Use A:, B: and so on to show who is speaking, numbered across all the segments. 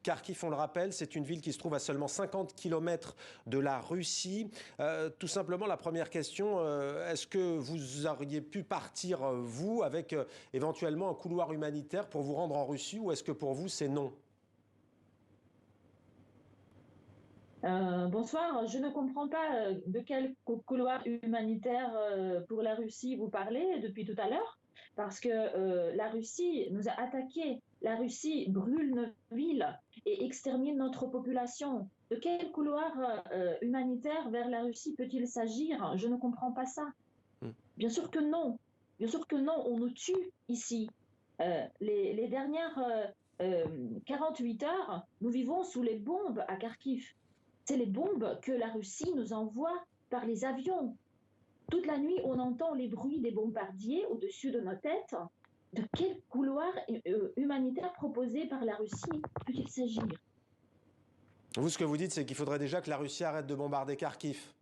A: Kharkiv, on le rappelle, c'est une ville qui se trouve à seulement 50 km de la Russie. Tout simplement, la première question, est-ce que vous auriez pu partir, vous, avec éventuellement un couloir humanitaire pour vous rendre en Russie, ou est-ce que pour vous, c'est non?
B: Bonsoir, je ne comprends pas de quel couloir humanitaire pour la Russie vous parlez depuis tout à l'heure, parce que la Russie nous a attaqués. La Russie brûle nos villes et extermine notre population. De quel couloir humanitaire vers la Russie peut-il s'agir? Je ne comprends pas ça.
A: Hmm.
B: Bien sûr que non. Bien sûr que non, on nous tue ici. Les dernières 48 heures, nous vivons sous les bombes à Kharkiv. C'est les bombes que la Russie nous envoie par les avions. Toute la nuit, on entend les bruits des bombardiers au-dessus de nos têtes. De quel couloir humanitaire proposé par la Russie peut-il s'agir?
A: Vous, ce que vous dites, c'est qu'il faudrait déjà que la Russie arrête de bombarder Kharkiv.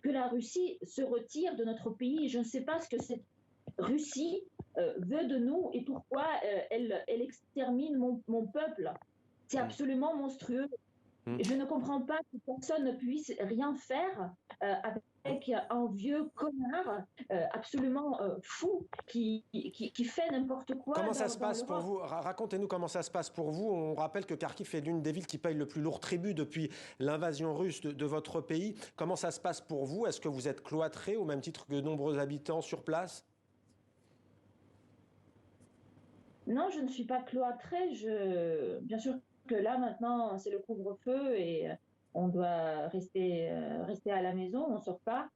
B: Que la Russie se retire de notre pays. Je ne sais pas ce que cette Russie veut de nous et pourquoi elle extermine mon peuple. C'est
A: Hmm.
B: absolument monstrueux.
A: Hmm.
B: Je ne comprends pas que personne ne puisse rien faire avec un vieux connard absolument fou qui fait n'importe quoi
A: Comment ça se
B: dans
A: passe pour
B: l'Europe.
A: vous? Racontez-nous comment ça se passe pour vous. On rappelle que Kharkiv est l'une des villes qui paye le plus lourd tribut depuis l'invasion russe de votre pays. Comment ça se passe pour vous? Est-ce que vous êtes cloîtré au même titre que de nombreux habitants sur place?
B: Non, je ne suis pas cloîtrée. Bien sûr que là, maintenant, c'est le couvre-feu et on doit rester à la maison, on ne sort pas.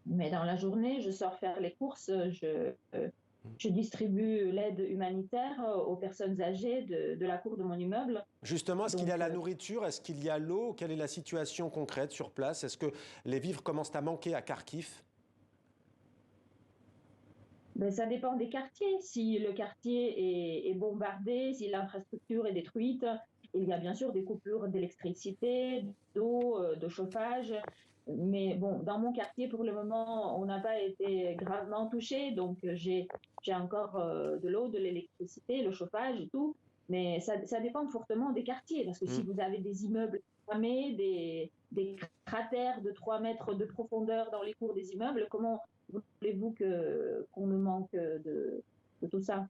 B: Mais dans la journée, je sors faire les courses, je distribue l'aide humanitaire aux personnes âgées de la cour de mon immeuble.
A: Justement, est-ce qu'il y a
B: Donc,
A: la nourriture? Est-ce qu'il y a l'eau? Quelle est la situation concrète sur place? Est-ce que les vivres commencent à manquer à Kharkiv?
B: ben, ça dépend des quartiers. Si le quartier est bombardé, si l'infrastructure est détruite, il y a bien sûr des coupures d'électricité, d'eau, de chauffage. Mais bon, dans mon quartier, pour le moment, on n'a pas été gravement touché. Donc, j'ai encore de l'eau, de l'électricité, le chauffage et tout. Mais ça dépend fortement des quartiers. Parce que si
A: Hmm.
B: vous avez des immeubles cramés, des cratères de 3 mètres de profondeur dans les cours des immeubles, comment voulez-vous qu'on ne manque de tout ça?